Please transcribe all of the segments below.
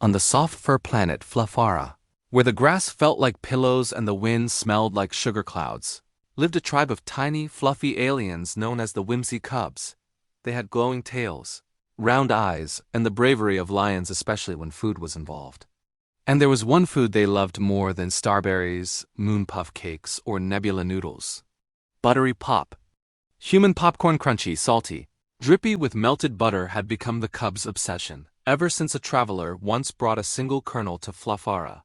On the soft fur planet Fluffara, where the grass felt like pillows and the wind smelled like sugar clouds, lived a tribe of tiny, fluffy aliens known as the Whimsy Cubs. They had glowing tails, round eyes, and the bravery of lions, especially when food was involved. And there was one food they loved more than starberries, moon puff cakes, or nebula noodles: Buttery Pop. Human popcorn, crunchy, salty, drippy with melted butter, had become the cubs' obsession, ever since a traveler once brought a single kernel to Fluffara.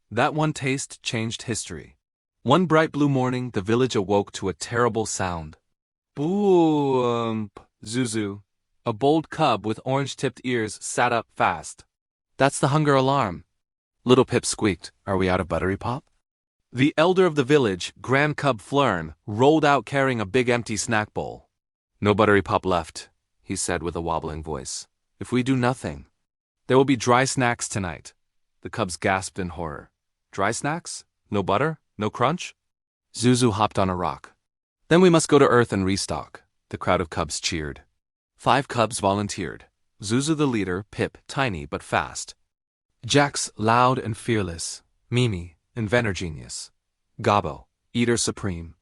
That one taste changed history. One bright blue morning, the village awoke to a terrible sound. Boom! Zuzu, a bold cub with orange-tipped ears, sat up fast. "That's the hunger alarm." Little Pip squeaked, "Are we out of Buttery Pop?" The elder of the village, Grand Cub Flern, rolled out carrying a big empty snack bowl. "No Buttery Pop left," he said with a wobbling voice. "If we do nothing, there will be dry snacks tonight." The cubs gasped in horror. "Dry snacks? No butter? No crunch?" Zuzu hopped on a rock. "Then we must go to Earth and restock." The crowd of cubs cheered. 5 cubs volunteered. Zuzu the leader, Pip, tiny but fast; Jax, loud and fearless; Mimi, inventor genius; Gobbo, eater supreme.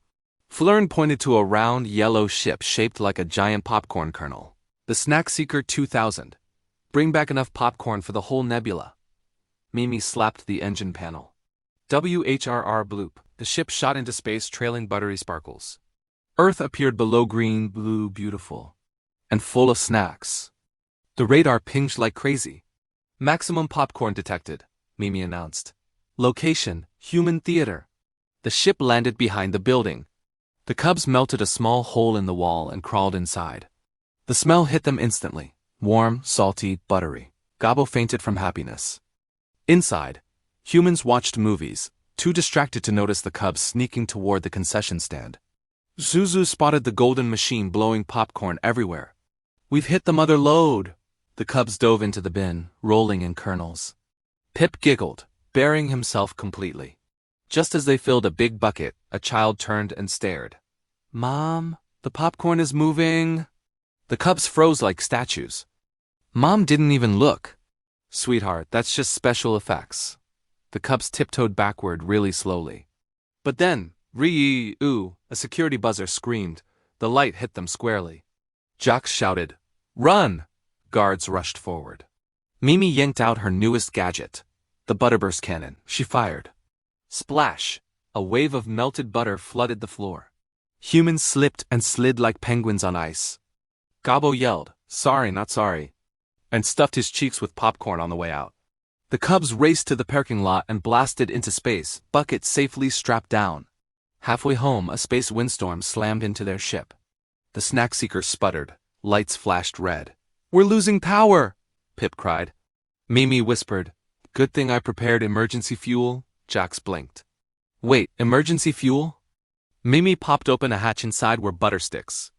Flern pointed to a round, yellow ship shaped like a giant popcorn kernel. "The Snack Seeker 2000. Bring back enough popcorn for the whole nebula." Mimi slapped the engine panel. WHRR bloop. The ship shot into space, trailing buttery sparkles. Earth appeared below, green, blue, beautiful, and full of snacks. The radar pinged like crazy. "Maximum popcorn detected," Mimi announced. "Location, human theater." The ship landed behind the building. The cubs melted a small hole in the wall and crawled inside. The smell hit them instantly. Warm, salty, buttery. Gobbo fainted from happiness. Inside, humans watched movies, too distracted to notice the cubs sneaking toward the concession stand. Zuzu spotted the golden machine blowing popcorn everywhere. "We've hit the mother lode." The cubs dove into the bin, rolling in kernels. Pip giggled, burying himself completely. Just as they filled a big bucket, a child turned and stared. "Mom, the popcorn is moving." The cubs froze like statues. Mom didn't even look. "Sweetheart, that's just special effects." The cubs tiptoed backward really slowly. But then, "Ree-oo!" a security buzzer screamed. The light hit them squarely. Jax shouted, "Run!" Guards rushed forward. Mimi yanked out her newest gadget, the butterburst cannon. She fired. Splash! A wave of melted butter flooded the floor. Humans slipped and slid like penguins on ice. Gobbo yelled, "Sorry, not sorry," and stuffed his cheeks with popcorn on the way out. The cubs raced to the parking lot and blasted into space, buckets safely strapped down. Halfway home, a space windstorm slammed into their ship. The Snack Seeker sputtered. Lights flashed red. "We're losing power!" Pip cried. Mimi whispered, "Good thing I prepared emergency fuel." Jax blinked. "Wait, emergency fuel?" Mimi popped open a hatch. Inside were butter sticks.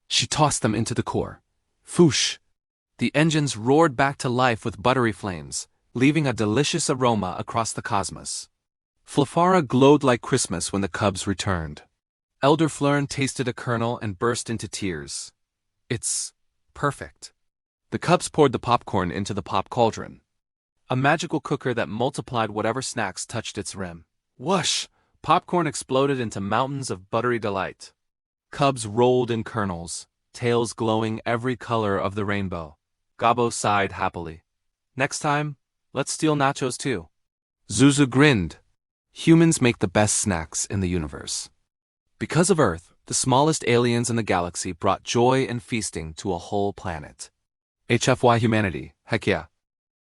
She tossed them into the core. Foosh! The engines roared back to life with buttery flames, leaving a delicious aroma across the cosmos. Fluffara glowed like Christmas when the cubs returned. Elder Flern tasted a kernel and burst into tears. "It's perfect." The cubs poured the popcorn into the pop cauldron, a magical cooker that multiplied whatever snacks touched its rim. Whoosh! Popcorn exploded into mountains of buttery delight. Cubs rolled in kernels, tails glowing every color of the rainbow. Gobbo sighed happily. "Next time, let's steal nachos too." Zuzu grinned. Humans make the best snacks in the universe. Because of Earth, the smallest aliens in the galaxy brought joy and feasting to a whole planet. HFY humanity, heck yeah.